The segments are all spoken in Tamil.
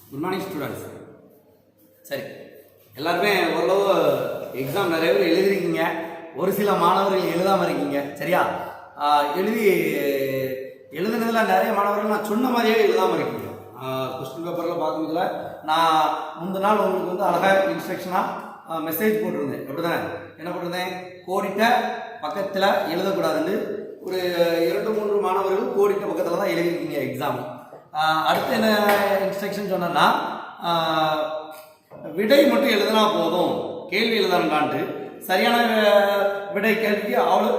Good morning students. சரி, எல்லாருமே ஓரளவு எக்ஸாம் நிறைய பேர் எழுதிருக்கீங்க. ஒரு சில மாணவர்கள் எழுதாமல் இருக்கீங்க. சரியா? எழுதுனதில் நிறைய மாணவர்கள் நான் சொன்ன மாதிரியே எழுதாமல் இருக்கீங்க. கொஸ்டின் பேப்பரில் பார்க்கும்போதுல நான் முந்தின நாள் உங்களுக்கு வந்து அழகாக இன்ஸ்ட்ரக்ஷனாக மெசேஜ் போட்டிருந்தேன். எப்படி தானே? என்ன போட்டிருந்தேன்? கோடிட்ட பக்கத்தில் எழுதக்கூடாதுன்னு ஒரு 2-3 மாணவர்கள் கோடிட்ட பக்கத்தில் தான் எழுதிருக்கீங்க எக்ஸாம். அடுத்து என்ன இன்ஸ்ட்ரக்ஷன் சொன்னேன்னா, விடை மட்டும் எழுதினா போதும், கேள்வி எழுதணும்டான்ட்டு. சரியான விடை கேள்விக்கு அவ்வளோ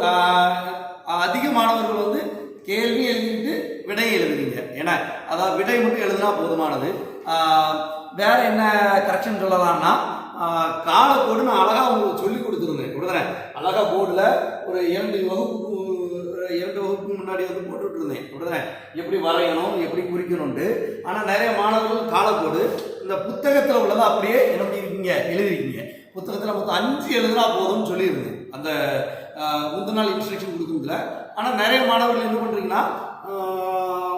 அதிக மாணவர்கள் வந்து கேள்வி எழுதிட்டு விடை எழுதுறீங்க. ஏன்னா அதாவது விடை மட்டும் எழுதினா போதுமானது. வேற என்ன கரெக்ஷன் சொல்லலாம்னா, காலக்கோடு நான் அழகாக உங்களுக்கு சொல்லி கொடுத்துருந்தேன். கொடுக்குறேன் அழகாக போர்டில் ஒரு 2 வகுப்புக்கு முன்னாடி வந்து போட்டுட்டு இருந்தேன். கொடுக்குறேன் எப்படி வரையணும், எப்படி குறிக்கணும்ட்டு. ஆனால் நிறைய மாணவர்கள் காலக்கோடு இந்த புத்தகத்தில் உள்ளதை அப்படியே என்ன பண்ணியிருக்கீங்க, எழுதிருக்கீங்க. புத்தகத்தில் மொத்தம் 5 எழுதுனா போதும்னு சொல்லியிருந்தேன் அந்த முந்தின நாள் இன்ஸ்ட்ரக்ஷன் கொடுக்குறதுல. ஆனால் நிறைய மாணவர்கள் என்ன பண்ணுறீங்கன்னா,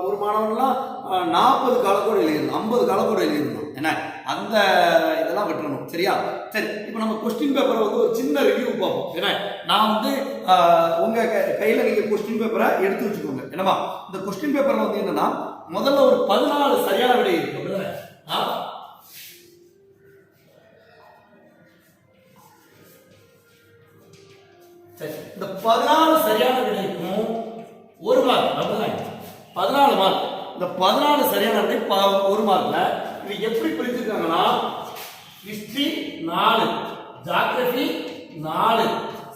ஒரு மாணவர்கள்லாம் 40 காலக்கோடு எழுதிடணும், 50 காலக்கோடு எழுதிடணும். ஏன்னா அந்த இதெல்லாம் வெட்டணும். சரியா? சரி, இப்போ நம்ம கொஸ்டின் பேப்பரை வந்து ஒரு சின்ன ரிவ்யூ பார்ப்போம். ஏன்னா நான் வந்து உங்கள் கையில் நீங்கள் கொஸ்டின் பேப்பரை எடுத்து வச்சுக்கோங்க. என்னவா, இந்த கொஸ்டின் பேப்பரில் வந்து என்னன்னா, முதல்ல ஒரு 14 சரியான விடை இருக்கு. இந்த 14 சரியான விடைக்கும் 1 மார்க். 14 மார்க். இந்த 14 சரியான விடை 1 மார்க்ல இது எப்படி பிரிச்சிருக்காங்கன்னா, ஹிஸ்டரி 4, ஜியோகிராஃபி 4,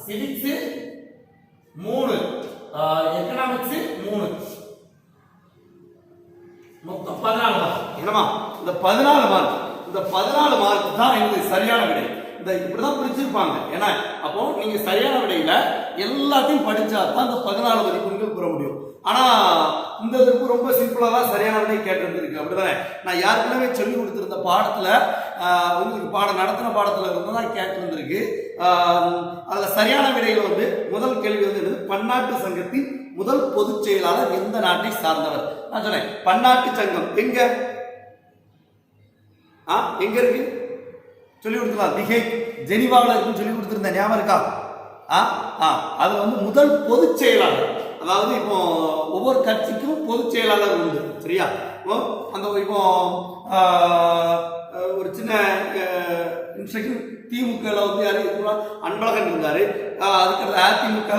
சிவிக்ஸ் 3, எக்கனாமிக்ஸ் 3, மொத்தம் 14 மார்க். என்னமா, இந்த 14 மார்க், இந்த 14 மார்க் தான் எங்களுக்கு சரியான விடை. இந்த இப்படிதான் பிரிச்சிருப்பாங்க. ஏன்னா அப்போ நீங்க சரியான விடையில எல்லாத்தையும் படிச்சா தான் இந்த 14 மதிப்பெண்கள் பெற முடியும். ஆனா இந்த இதுக்கு ரொம்ப சிம்பிளா தான் சரியான விடை கேட்டிருக்கு. அப்படிதானே? நான் யாருக்குமே சொல்லி கொடுத்திருந்த பாடத்துல உங்களுக்கு பாடம் நடத்தின பாடத்துல இருந்து தான் கேட்டிருந்திருக்கு. அதுல சரியான விடையில வந்து முதல் கேள்வி வந்து பன்னாட்டு சங்கத்தின் முதல் பொதுச் செயலாளர் எந்த நாட்டை சார்ந்தவர்? நான் சொன்னேன் பன்னாட்டு சங்கம் எங்க எங்க இருக்கு சொல்லி கொடுத்துருக்கலாம். திகை ஜெனிவாவில் இருக்குன்னு சொல்லி கொடுத்துருந்தேன், ஞாபகம் இருக்கா? அதுல வந்து முதல் பொதுச் செயலாளர், அதாவது இப்போ ஒவ்வொரு கட்சிக்கும் பொதுச் செயலாளர் உண்டு. சரியா? அந்த இப்போ ஒரு சின்ன இன்ஸ்ட்ரக்ஷன் திமுக வந்து யாரு அன்பழகன் இருந்தாரு, அதுக்கு அதிமுக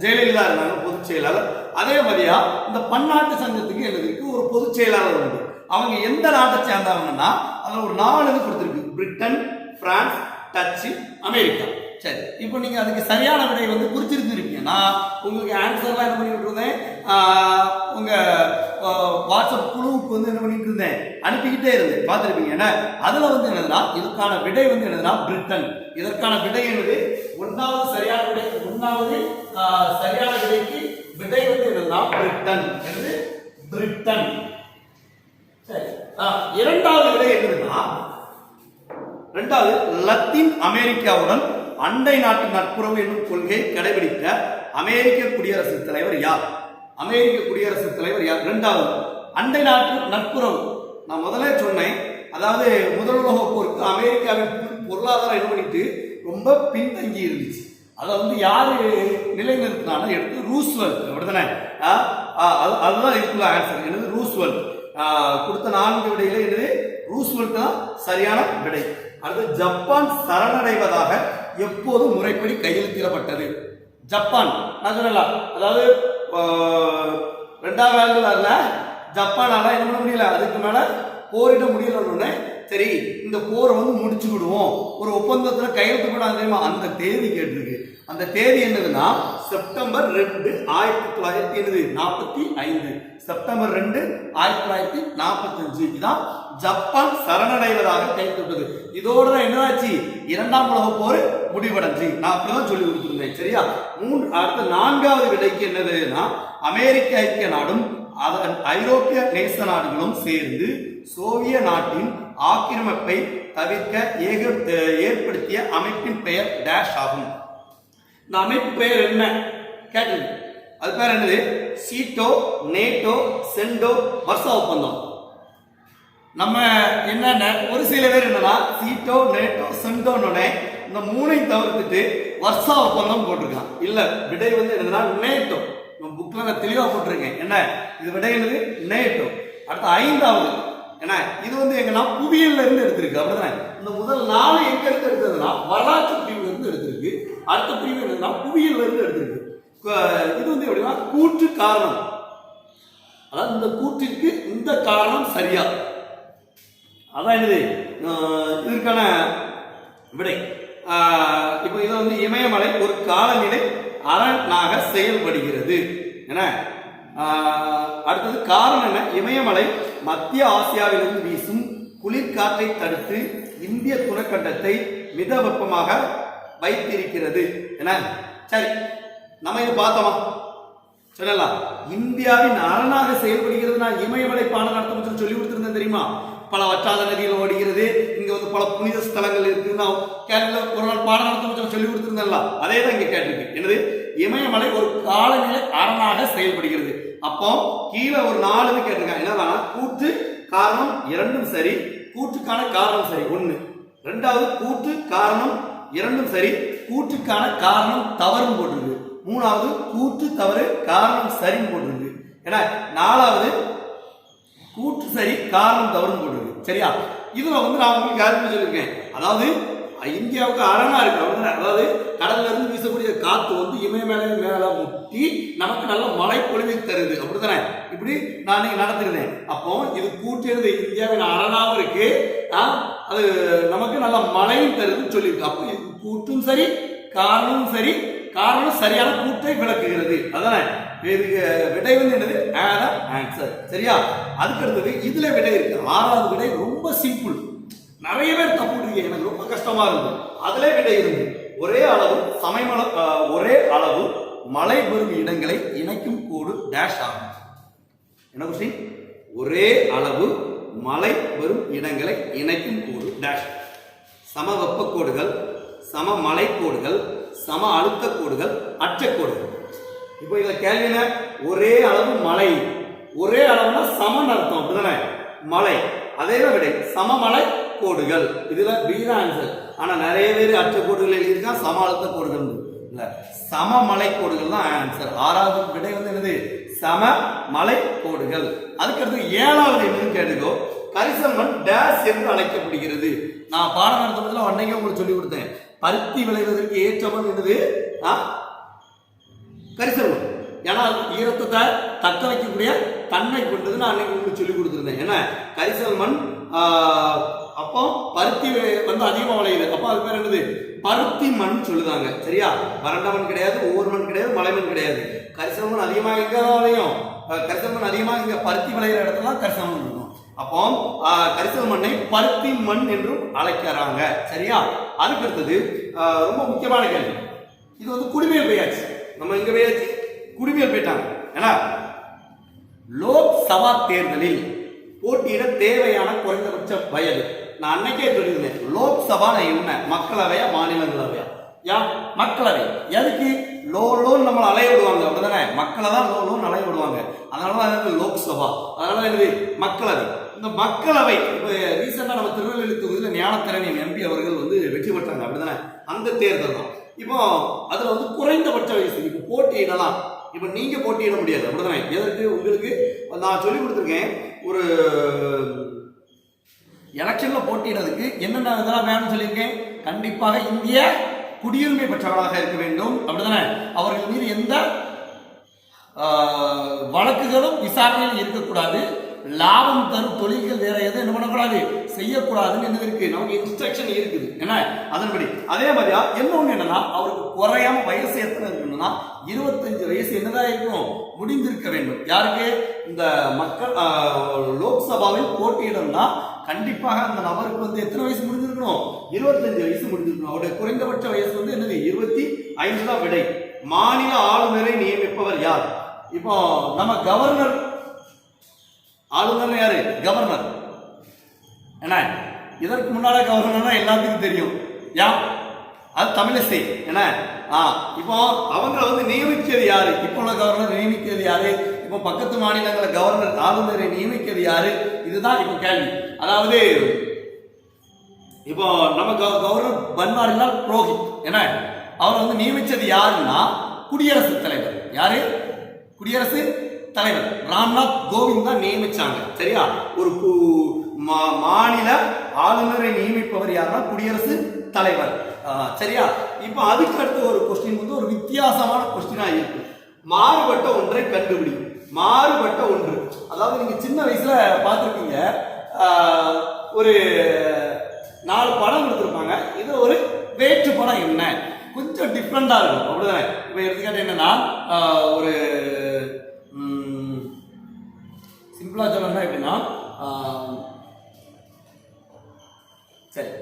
ஜெயலலிதா இருந்தாங்க பொதுச் செயலாளர். அதே மாதிரியா இந்த பன்னாட்டு சங்கத்துக்கு எழுதிருக்கு ஒரு பொதுச் செயலாளர் உண்டு. அவங்க எந்த நாட்டை சேர்ந்தவங்கன்னா அதில் ஒரு 4 இது கொடுத்துருக்கு: பிரிட்டன், பிரான்ஸ், டச்சு, அமெரிக்கா. சரி, இப்போ நீங்க அதுக்கு சரியான விடை வந்து குறிச்சிருந்துருப்பீங்க. நான் உங்களுக்கு ஆன்சர்லாம் என்ன பண்ணிட்டு இருந்தேன், உங்க வாட்ஸ்அப் குழுவுக்கு வந்து என்ன பண்ணிட்டு இருந்தேன், அனுப்பிக்கிட்டே இருந்தேன், பார்த்துருப்பீங்க. ஏன்னா அதுல வந்து என்னதுன்னா, இதுக்கான விடை வந்து என்னதுன்னா பிரிட்டன். இதற்கான விடை என்னது? 1வது சரியான விடை, 1வது சரியான விடைக்கு விடை வந்து என்னதுன்னா பிரிட்டன். என்னது? பிரிட்டன். சரி, 2வது விடை என்னதுன்னா, 2வது லத்தீன் அமெரிக்காவுடன் அண்டை நாட்டு நட்புறவு என்னும் கொள்கையை கடைபிடித்த அமெரிக்க குடியரசுத் தலைவர் யார்? அமெரிக்க குடியரசுத் தலைவர் யார்? 2வது அண்டை நாட்டு நட்புறவு. நான் முதல்ல சொன்னேன், அதாவது முதல் உலக போருக்கு அமெரிக்காவின் பொருளாதாரம் என்ன பண்ணிட்டு ரொம்ப பின்தங்கி இருந்துச்சு. அதை வந்து யாரு நிலைநிறுத்தினாலும் எடுத்து ரூஸ்வெல்ட். அப்படித்தானே? அதுதான் இருக்குல்ல ஆன்சர். என்னது? ரூஸ்வெல்ட். கொடுத்த 4 விடையில என்னது? ரூஸ்வெல்ட் தான் சரியான விடை. அடுத்து ஜப்பான் சரணடைவதாக எப்போது முறைப்படி கையெழுத்திடப்பட்டது? ஜப்பான் நான் சொல்லல, அதாவது 2வது வேர்ல்டு வார்ல ஜப்பானால என்ன பண்ண முடியல, அதுக்கு மேல போரிட முடியலன்னு சரி இந்த போரை வந்து முடிச்சு விடுவோம், ஒரு ஒப்பந்தத்துல கையெழுத்து போடாது தெரியுமா? அந்த தேதி கேட்டிருக்கு. அந்த தேதி என்னதுன்னா செப்டம்பர் 2, 1945. செப்டம்பர் 2, 1945 இதுதான் ஜப்பான் சரணடைவதாக கையெழுத்திட்டது. இதோட என்னாச்சு? 2ஆம் உலக போர் முடிவடைஞ்சு. நான் அப்படிதான் சொல்லி கொடுத்துருந்தேன். சரியா? அடுத்த 4வது விடைக்கு என்னதுன்னா, அமெரிக்க ஐக்கிய நாடும் அதன் ஐரோப்பிய நேச நாடுகளும் சேர்ந்து சோவியத் நாட்டின் ஆக்கிரமிப்பை தவிர்க்க ஏற்படுத்திய அமைப்பின் பெயர் டேஷ் ஆகும். இந்த அமைப்பு பெயர் என்ன கேட்டு, அது பேர் என்னது? சீட்டோ, நேட்டோ, சென்டோ, வர்சா ஒப்பந்தம். நம்ம என்ன ஒரு சில பேர் என்னன்னா சீட்டோ நேட்டோ சென்டோன்னு இந்த மூணையும் தவிர்த்துட்டு வர்ஷா ஒப்பந்தம் போட்டிருக்கான். இல்ல விடை வந்து என்னதுன்னா நேட்டோ. புக்ல நான் தெளிவா போட்டிருக்கேன். என்ன இது விடை என்னது நேட்டோ. அடுத்த 5வது என்ன இது வந்து எங்கன்னா புவியியல்ல இருந்து எடுத்திருக்கு. அப்படிதானே இந்த முதல் 4 எங்க இருந்து எடுத்ததுன்னா வரலாற்று பிரிவுல இருந்து எடுத்திருக்கு. அடுத்த பிரிவு என்னன்னா புவியியல்ல இருந்து எடுத்திருக்கு. இது வந்து எப்படின்னா கூற்று காரணம், அதாவது இந்த கூற்றிற்கு இந்த காரணம் சரியா, அதான் என்னது இதற்கான விடை. இப்போ இதை வந்து இமயமலை ஒரு காலநிலை அரணாக செயல்படுகிறது. என்ன அடுத்தது காரணம் என்ன, இமயமலை மத்திய ஆசியாவிலிருந்து வீசும் குளிர்காற்றை தடுத்து இந்திய துணைக்கண்டத்தை மித வெப்பமாக வைத்திருக்கிறது. என்ன சரி, நம்ம இது பார்த்தோமா சொல்லலாம். இந்தியாவின் அரணாக செயல்படுகிறது. நான் இமயமலை பாடம் நடத்த சொல்லி கொடுத்திருந்தேன் தெரியுமா. பல வற்றாத நதிகள் ஓடுகிறது, இங்க வந்து பல புனித ஸ்தலங்கள் இருக்கு. நான் கேரள ஒரு நாள் பாடம் நடத்த சொல்லி கொடுத்திருந்தேன்ல, அதே தான் இங்க கேட்டிருக்கு. என்னது இமயமலை ஒரு காலநிலை அரணாக செயல்படுகிறது. அப்போ கீழே ஒரு 4 கேட்டிருக்காங்க. என்னன்னா கூற்று காரணம் இரண்டும் சரி, கூற்றுக்கான காரணம் சரி 1. 2வது கூற்று காரணம் இரண்டும் சரி, கூற்றுக்கான காரணம் தவறும் போட்டிருக்கு. 3வது கூற்று தவறு காரணம் சரின்னு போட்டிருக்கு. ஏன்னா 4வது கூற்று சரி காரணம் தவறுன்னு போட்டிருக்கு. சரியா, இதுல வந்து நான் உங்களுக்கு யாருன்னு சொல்லியிருக்கேன். அதாவது இந்தியாவுக்கு அரணா இருக்கு. அதாவது கடல்ல இருந்து வீசக்கூடிய காத்து வந்து இமயமலை மேல முட்டி நமக்கு நல்ல மழை பொழிவை தருது. அப்படித்தானே இப்படி நான் நடத்திருந்தேன். அப்போ இது கூட்டியது இந்தியாவின் அரணாவும் இருக்கு, அது நமக்கு நல்ல மழையும் தருதுன்னு சொல்லியிருக்கு. அப்போ இது கூட்டும் சரி காரணமும் சரி, காரணம் சரியான கூற்றை விளக்குகிறது. அதானே விடை வந்து என்னது ஆன்சர். சரியா, அதுக்கு அடுத்தது இதுல விடை இருக்கு. 6வது விடை ரொம்ப சிம்பிள். நிறைய பேர் தப்பு இருக்கு, எனக்கு ரொம்ப கஷ்டமா இருக்கு. அதுல விடை இருந்து ஒரே அளவு மழை பெறும் இடங்களை இணைக்கும் கோடு டேஷ் ஆகும். என்ன கொஸ்டின்? ஒரே அளவு மழை பெறும் இடங்களை இணைக்கும் கோடு டேஷ். சம வெப்ப கோடுகள், சம மலை கோடுகள், சம அழுத்த கோடுகள், அற்ற கோடுகள். இப்போ இத கேள்வின ஒரே அளவு மழை, ஒரே அளவுனா சமன் அர்த்தம். அப்படிதானே மழை, அதே விடை சமமலை கோடுகள். இதுல பி தான் ஆன்சர். ஆனா நிறைய பேர் அற்ற கோடுகள் எழுதியிருக்கா, சம அழுத்த கோடுகள் இல்ல, சமமலை கோடுகள் தான் ஆன்சர். 6வது விடை வந்து என்னது சமமலை கோடுகள். அதுக்கடுத்து 7வது என்னன்னு கேட்டுக்கோ. கரிசல் மண் டேஷ் என்று அழைக்கப்படுகிறது. நான் பாடம் நடத்துறதுல அன்னைக்கு உங்களுக்கு சொல்லி கொடுத்தேன். பருத்தி விளைவதற்கு ஏற்ற மண் என்னது கரிசல் மண். ஏன்னா ஈரத்தை தக்க வைக்கக்கூடிய தன்மை கொண்டது நான் அன்னைக்கு உங்களுக்கு சொல்லி கொடுத்துருந்தேன். ஏன்னா கரிசல் மண் அப்போ பருத்தி வந்து அதிகமாக விளையுது. அப்போ அது பேர் என்னது பருத்தி மண் சொல்லுதாங்க. சரியா, வறண்ட மண் கிடையாது, ஒவ்வொரு மண் கிடையாது, மலை மண் கிடையாது. கரிசல் மண் அதிகமாக எங்க விளையும்? கரிசல் மண் அதிகமாக இங்க பருத்தி விளையிற இடத்துல கரிசல் மண் இருக்கும். அப்போ கரிசல் மண்ணை பருத்தி மண் என்றும் அழைக்கிறாங்க. சரியா, அதுக்கு அடுத்தது ரொம்ப முக்கியமான கேள்வி. இது வந்து குடிமையல் போயாச்சு. நம்ம இங்க போயாச்சு, குடிமையல் போயிட்டாங்க. ஏன்னா லோக்சபா தேர்தலில் போட்டியிட தேவையான குறைந்தபட்ச வயது நான் அன்னைக்கே சொல்லியிருந்தேன். லோக்சபா என்ன மக்களவையா மாநிலங்களவையா? மக்களவை. எதுக்கு லோன்னு நம்மளை அலைய விடுவாங்க. அப்படிதானே மக்களை தான் லோன்னு அலைய விடுவாங்க. அதனாலதான் லோக்சபா, அதனால என்னது மக்களவை. இந்த மக்களவை இப்ப ரீசெண்டா நம்ம திருநெல்வேலி தொகுதியில் ஞானத்திறன் எம்பி அவர்கள் வந்து வெற்றி பெற்றாங்க. அப்படிதானே அந்த தேர்தல் தான். இப்போ அதுல வந்து குறைந்தபட்ச வயசு இப்ப போட்டியிடலாம். இப்ப நீங்க போட்டியிட முடியாது. அப்படிதானே எதற்கு? உங்களுக்கு நான் சொல்லி கொடுத்துருக்கேன். ஒரு எலெக்ஷன்ல போட்டியிடறதுக்கு என்னென்ன இதெல்லாம் வேணும்னு சொல்லியிருக்கேன். கண்டிப்பாக இந்திய குடியுரிமை பெற்றவர்களாக இருக்க வேண்டும். அப்படிதானே அவர்கள் மீது எந்த வழக்குகளும் விசாரணையில் இருக்கக்கூடாது. லாபம் தரும் தொழில்கள் வேற எதுவும் என்ன பண்ணக்கூடாது, செய்யக்கூடாதுன்னு என்ன இருக்கு, நமக்கு இன்ஸ்ட்ரக்ஷன் இருக்குது. என்ன அதன்படி அதே மாதிரியா இன்னொன்னு என்னன்னா, அவருக்கு குறையாம வயசு எத்தனை இருக்கணும்னா 25 வயசு என்னதான் இருக்கும், முடிந்திருக்க வேண்டும். யாருக்கு? இந்த மக்கள் லோக்சபாவில் போட்டியிடம்னா கண்டிப்பாக அந்த நபருக்கு வந்து எத்தனை வயசு முடிஞ்சிருக்கணும்? 25 வயசு முடிஞ்சிருக்கணும். அவருடைய குறைந்தபட்ச வயசு வந்து என்னது 25 தான் விடை. மாநில ஆளுநரை நியமிப்பவர் யார்? இப்போ நம்ம கவர்னர், ஆளுநர் யாரு? கவர்னர். என்ன இதற்கு முன்னால கவர்னர் எல்லாத்துக்கும் தெரியும். அது தமிழிசை. என்ன இப்போ அவங்க வந்து நியமிக்கிறது யாரு? இப்போ உள்ள கவர்னர் நியமிக்கிறது யாரு? இப்போ பக்கத்து மாநிலங்கள கவர்னர் ஆளுநரை நியமிக்கிறது யாரு? இதுதான் இப்போ கேள்வி. அதாவது இப்போ நம்ம கவர்னர் பன்வாரிலால் புரோஹித் என்ன அவர் வந்து நியமிச்சது யாருன்னா குடியரசுத் தலைவர். யாரு? குடியரசு தலைவர் ராம்நாத் கோவிந்த் தான் நியமிச்சாங்க. சரியா? ஒரு மாநில ஆளுநரை நியமிப்பவர் யாருன்னா குடியரசு தலைவர். சரியா? இப்ப அதுக்கு அடுத்த ஒரு கொஸ்டின் வந்து ஒரு வித்தியாசமான கொஸ்டினா இருக்கு. மாறுபட்ட ஒன்றை கண்டுபிடி. மாறுபட்ட ஒன்று, அதாவது நீங்க சின்ன வயசுல பார்த்துருப்பீங்க, ஒரு 4 படம் கொடுத்துருப்பாங்க. இது ஒரு வேற்று படம் என்ன, கொஞ்சம் டிஃப்ரெண்டா இருக்கும் அப்படிதானே. இப்ப எடுத்துக்காட்டு என்னன்னா, ஒரு சிம்பிளா சொல்லணும்னா எப்படின்னா, சரி,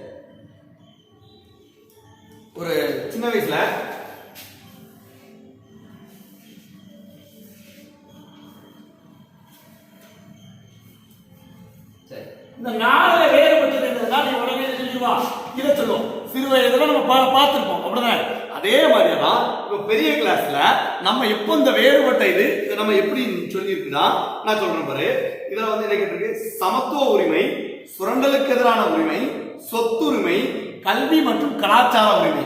ஒரு சின்ன வயசுல இந்த 4 வேறுபட்டது என்னதுன்னா நீ உடனே சொல்லிடுவா, இதை சொல்லுவோம். சிறு வயதுல நம்ம பார்த்துருப்போம் அப்படிதானே. அதே மாதிரி தான் இப்போ பெரிய கிளாஸ்ல நம்ம எப்போ இந்த வேறுபட்ட இதை நம்ம எப்படி சொல்லியிருக்குன்னா, நான் சொல்றேன் பாரு. இதுல வந்து என்ன கேட்டிருக்கு? சமத்துவ உரிமை, சுரண்டலுக்கு எதிரான உரிமை, சொத்துரிமை, கல்வி மற்றும் கலாச்சார உரிமை.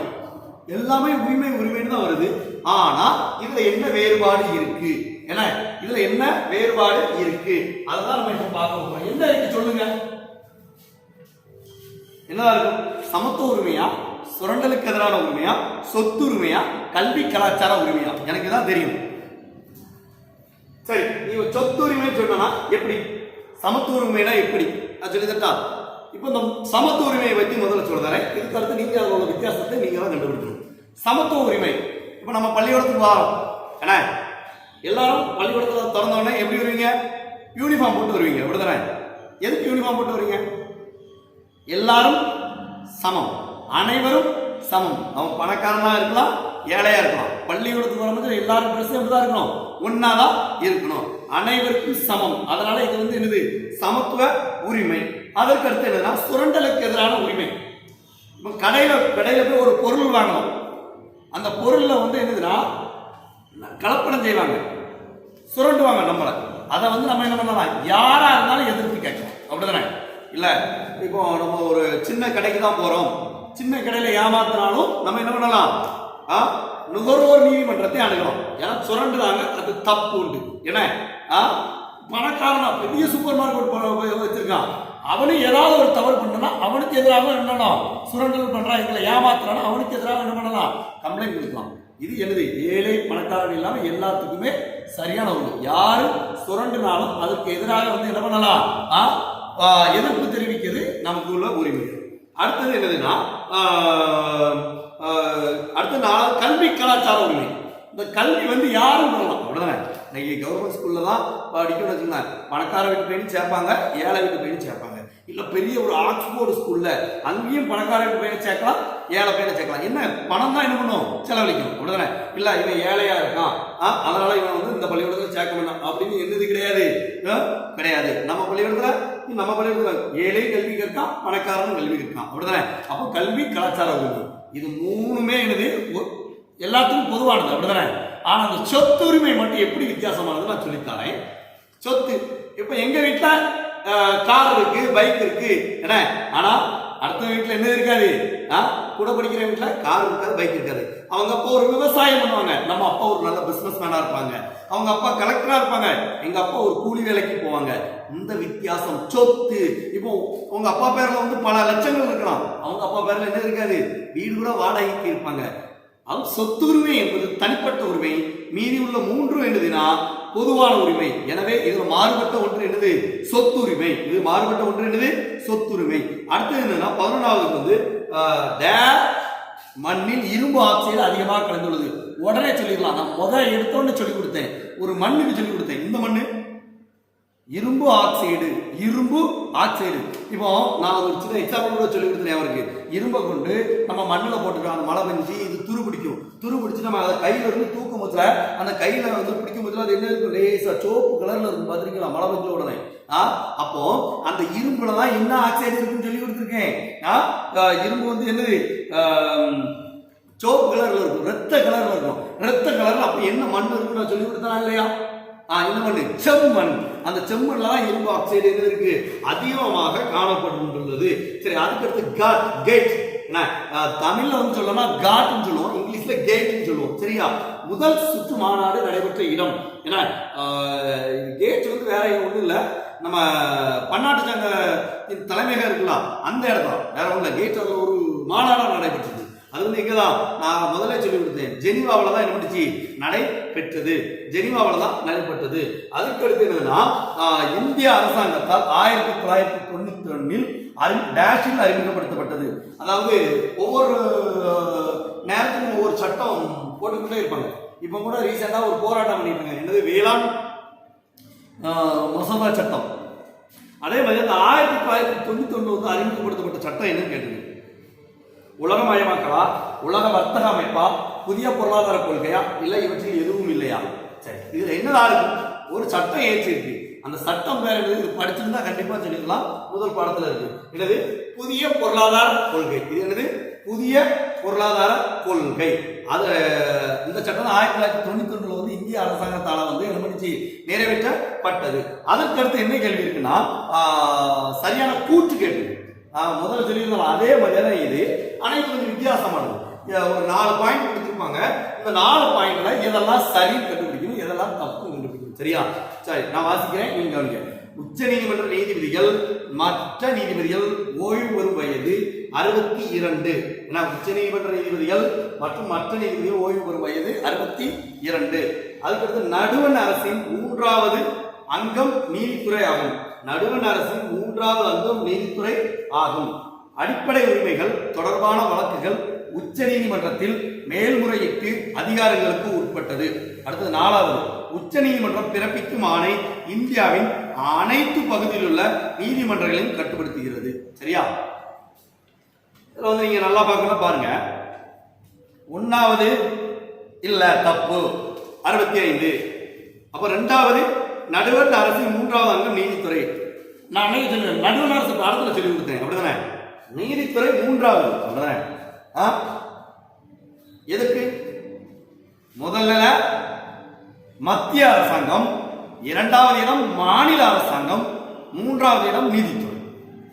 எல்லாமே உரிமை உரிமைன்னு தான் வருது. ஆனா இதுல என்ன வேறுபாடு இருக்கு? என்ன இதுல என்ன வேறுபாடு இருக்கு? அதுதான் நம்ம இப்ப பார்க்க போறோம். என்ன இருக்கு சொல்லுங்க. என்னதான் இருக்கும்? சமத்துவ உரிமையா, சுரண்டலுக்கு எதிரான உரிமையா, சொத்து உரிமையா, கல்வி கலாச்சார உரிமையா? எனக்கு தான் தெரியும். சரி, நீ சொத்து உரிமை சொன்னா எப்படி, சமத்துவ உரிமைனா எப்படி நான் சொல்லி தட்டா? இப்போ இந்த சமத்துவ உரிமையை பற்றி முதல்ல சொல்றேன். இதுக்கு அடுத்து நீங்க அதோட வித்தியாசத்தை நீங்க தான் கண்டுபிடிக்கணும். சமத்துவ உரிமை, இப்போ நம்ம பள்ளிக்கூடத்துக்கு வரோம். என்ன எல்லாரும் பள்ளிக்கூடத்துல திறந்த உடனே எப்படி வருவீங்க? யூனிஃபார்ம் போட்டு வருவீங்க அப்படிதானே. எதுக்கு யூனிஃபார்ம் போட்டு வருவீங்க? எல்லாரும் சமம், அனைவரும் சமம். அவன் பணக்காரனா இருக்கலாம், ஏழையா இருக்கலாம். பள்ளிக்கூடத்துக்கு வரும்போது எல்லாரும் ட்ரெஸ் எப்படிதான் இருக்கணும்? ஒன்னாதான் இருக்கணும். அனைவருக்கும் சமம். அதனால இது வந்து என்னது? சமத்துவ உரிமை. அதற்கு அடுத்து என்னன்னா சுரண்டலுக்கு எதிரான உரிமை. இப்போ கடையில போய் ஒரு பொருள் வாங்கணும். அந்த பொருள்ல வந்து என்னதுன்னா கலப்படம் செய்வாங்க, சுரண்டுவாங்க நம்மள. அதை வந்து நம்ம என்ன பண்ணலாம்? யாரா இருந்தாலும் எதிர்ப்பு கேட்கலாம் அப்படிதானே. இல்ல இப்போ நம்ம ஒரு சின்ன கடைக்கு தான் போறோம், சின்ன கடையில ஏமாத்தினாலும் நம்ம என்ன பண்ணலாம்? நுகர்வோர் நீதிமன்றத்தை அணுகலாம். ஏன்னா சுரண்டுறாங்க, அது தப்பு உண்டு. ஏன்னா பணக்காரனா பெரிய சூப்பர் மார்க்கெட் வச்சிருக்கான், அவனு ஏதாவது ஒரு தவறு பண்ணனா அவனுக்கு எதிராக என்ன பண்ணலாம்? சுரண்டல் பண்றான், எங்களை ஏமாத்துறானா அவனுக்கு எதிராக என்ன பண்ணலாம்? கம்ப்ளைண்ட் கொடுக்கலாம். இது என்னது? ஏழை பணக்காரன் இல்லாம எல்லாத்துக்குமே சரியான ஒன்று. யாரு சுரண்டுனாலும் அதற்கு எதிராக வந்து என்ன பண்ணலாம்? எதிர்ப்பு தெரிவிக்கிறது நமக்கு உள்ள உரிமை. அடுத்தது என்னதுன்னா, அடுத்த கல்வி கலாச்சார உரிமை. இந்த கல்வி வந்து யாரும் பண்ணலாம் அப்படிதானே. இன்னைக்கு கவர்மெண்ட் ஸ்கூல்ல தான் படிக்கணும்னு வச்சுக்கோங்க, பணக்கார வீட்டு பையனும் சேர்ப்பாங்க, ஏழை வீட்டு பையனும் சேர்ப்பாங்க. இல்ல பெரிய ஒரு ஆக்ஸ்போர்டு ஸ்கூல்ல அங்கேயும் பணக்கார வீட்டு பையனை சேர்க்கலாம், ஏழை பையனை சேர்க்கலாம். என்ன பணம் தான் என்ன பண்ணும்? செலவழிக்கணும் அப்படிதானே. இல்ல இவன் ஏழையா இருக்கான், அதனால இவன் வந்து இந்த பள்ளிக்கூடத்துல சேர்க்க வேண்டாம் அப்படின்னு என்னது கிடையாது, கிடையாது. நம்ம பள்ளிக்கூடத்துல ஏழை கல்வி கற்கான், பணக்காரன் கல்வி கற்கான் அப்படிதானே. அப்போ கல்வி கலாச்சார உரிமை இது மூணுமே என்னது? எல்லாத்துக்கும் பொதுவானது அப்படிதானே. ஆனா அந்த சொத்து உரிமை மட்டும் எப்படி வித்தியாசமானது நான் சொல்லித்தரேன். சொத்து, இப்ப எங்க வீட்டுல கார் இருக்கு, பைக் இருக்கு என்ன, ஆனா அடுத்த வீட்டுல என்ன இருக்காது? கூட படிக்கிற வீட்டுல கார் இருக்காது, பைக் இருக்காது. அவங்க அப்பா ஒரு விவசாயம் பண்ணுவாங்க, நம்ம அப்பா ஒரு நல்ல பிசினஸ் மேனா இருப்பாங்க. அவங்க அப்பா கலெக்டரா இருப்பாங்க, எங்க அப்பா ஒரு கூலி வேலைக்கு போவாங்க. இந்த வித்தியாசம் சொத்து. இப்போ உங்க அப்பா பேர்ல வந்து பல லட்சங்கள் இருக்கலாம், அவங்க அப்பா பேர்ல என்ன இருக்காது? வீடு கூட வாடகைக்கு இருப்பாங்க. சொத்து உரிமை என்பது தனிப்பட்ட உரிமை, மீதி உள்ள 3 என்னதுன்னா பொதுவான உரிமை. எனவே இதுல மாறுபட்ட ஒன்று என்னது? சொத்துரிமை. இது மாறுபட்ட ஒன்று என்னது? சொத்துரிமை. அடுத்தது என்னன்னா 11வது வந்து மண்ணில் இரும்பு ஆக்சைடு அதிகமாக கலந்துள்ளது. உடனே சொல்லிடலாம். நான் முதல் எடுத்தோன்னு சொல்லி கொடுத்தேன், ஒரு மண்ணுக்கு சொல்லி கொடுத்தேன். இந்த மண்ணு இரும்பு ஆக்சைடு, இரும்பு ஆக்சைடு. இப்போ நான் ஒரு சின்ன எக்ஸாம்பிள் கூட சொல்லி கொடுத்தேன் அவருக்கு. இரும்பை கொண்டு நம்ம மண்ணில் போட்டுக்கலாம், அந்த மழை பெஞ்சு இது துரு பிடிக்கும். துரு பிடிச்சி நம்ம அதை கையில இருந்து தூக்கும் போதுல அந்த கையில வந்து பிடிக்கும் போதுல அது என்ன இருக்கும்? லேசா சோப்பு கலர்ல இருக்கும், பார்த்துருக்கலாம் மழை பெஞ்ச உடனே. அப்போ அந்த இரும்புல தான் என்ன ஆக்சைடு இருக்குன்னு சொல்லி கொடுத்துருக்கேன். இரும்பு வந்து என்னது? சோப்பு கலர்ல இருக்கும், ரத்த கலர்ல இருக்கும். ரத்த கலர்ல அப்ப என்ன மண் இருக்குன்னு நான் சொல்லி கொடுத்தா இல்லையா? இந்த மண் செம்மண். அந்த செம்மண்லாம் இரும்பு ஆக்சைடு இருக்கு அதிகமாக காணப்படுகின்றது. சரி, அதுக்கடுத்து காட் கேட். தமிழ்ல வந்து சொல்லலாம் காட்னு சொல்லுவோம், இங்கிலீஷ்ல கேட்னு சொல்லுவோம். சரியா, முதல் சுற்று மாநாடு நடைபெற்ற இடம். ஏன்னா கேட் வந்து வேற ஒன்றும் இல்லை, நம்ம பன்னாட்டு சங்கத்தின் தலைமையகம் இருக்கலாம் அந்த இடம் தான், வேற ஒன்றும் இல்லை. கேட் அதில் ஒரு மாநாடாக நடைபெற்றது. அது வந்து இங்கே தான் நான் முதல்ல சொல்லி கொடுத்தேன், ஜெனீவாவில் தான் என்ன பண்ணிச்சு நடைபெற்றது, ஜெனீவாவில் தான் நடைபெற்றது. அதுக்கடுத்து என்னதுன்னா இந்திய அரசாங்கத்தால் 1991 டேஷில் அறிமுகப்படுத்தப்பட்டது. அதாவது ஒவ்வொரு நேரத்துக்கும் ஒவ்வொரு சட்டம் போட்டுக்கிட்டே இருப்பாங்க. இப்போ கூட ரீசெண்டாக ஒரு போராட்டம் பண்ணிட்டு இருக்காங்க, என்னது வேளாண் மசோதா சட்டம். அதே மாதிரி அந்த 1991 வந்து அறிமுகப்படுத்தப்பட்ட சட்டம் என்னன்னு கேட்டது, உலகமயமாக்கலா, உலக வர்த்தக அமைப்பா, புதிய பொருளாதார கொள்கையா, இல்லை இவற்றில் எதுவும் இல்லையா? சரி, இதுல என்னதான் இருக்கும், ஒரு சட்டம் ஏற்றிருக்கு, அந்த சட்டம் பேர் இது படிச்சிருந்தா கண்டிப்பா சொல்லிக்கலாம், முதல் பாடத்துல இருக்கு. என்னது புதிய பொருளாதார கொள்கை. இது என்னது புதிய பொருளாதார கொள்கை. அது இந்த சட்டம் 1991 வந்து இந்திய அரசாங்கத்தால வந்து என்ன பண்ணிச்சு நிறைவேற்றப்பட்டது. அதற்கடுத்து என்ன கேள்வி இருக்குன்னா சரியான கூற்று கேள்வி. முதல்ல சொல்லியிருந்தோம் அதே மாதிரியான இது ஆனால் கொஞ்சம் வித்தியாசமானது. ஒரு 4 பாயிண்ட் கொடுத்துருப்பாங்க, இந்த 4 பாயிண்ட்ல எதெல்லாம் சரின்னு கண்டுபிடிக்கணும், எதெல்லாம் தப்பு கண்டுபிடிக்கணும். சரியா, சரி நான் வாசிக்கிறேன், நீங்க கவனிங்க. உச்ச நீதிமன்ற நீதிபதிகள் மற்ற நீதிபதிகள் ஓய்வு பெறும் வயது 62. உச்ச நீதிமன்ற நீதிபதிகள் மற்றும் மற்ற நீதிபதிகள் ஓய்வு பெறும் வயது 62. அதுக்கடுத்து நடுவண் அரசின் 3வது அங்கம் நீதித்துறை ஆகும். நடுவண் அரசின் 3வது அங்கம் நீதித்துறை ஆகும். அடிப்படை உரிமைகள் தொடர்பான வழக்குகள் உச்ச நீதிமன்றத்தில் மேல்முறையீட்டு அதிகாரங்களுக்கு உட்பட்டது. அடுத்தது 4வது உச்ச நீதிமன்றம் பிறப்பிக்கும் ஆணை இந்தியாவின் அனைத்து பகுதியில் உள்ள நீதிமன்றங்களையும் கட்டுப்படுத்துகிறது. சரியா, இதுல வந்து நீங்க நல்லா பார்க்கணும் பாருங்க. 1வது இல்ல தப்பு 65. அப்ப 2வது நடுவர் அரசின் 3வது அங்கம் நீதித்துறை. நான் நடுவர் அரசு பாடத்துல சொல்லி கொடுத்தேன், அப்படிதானே? நீதித்துறை 3வது, அப்படிதானே? எதுக்கு? முதல்ல மத்திய அரசாங்கம், 2வது இடம் மாநில அரசாங்கம், 3வது இடம் நீதித்துறை.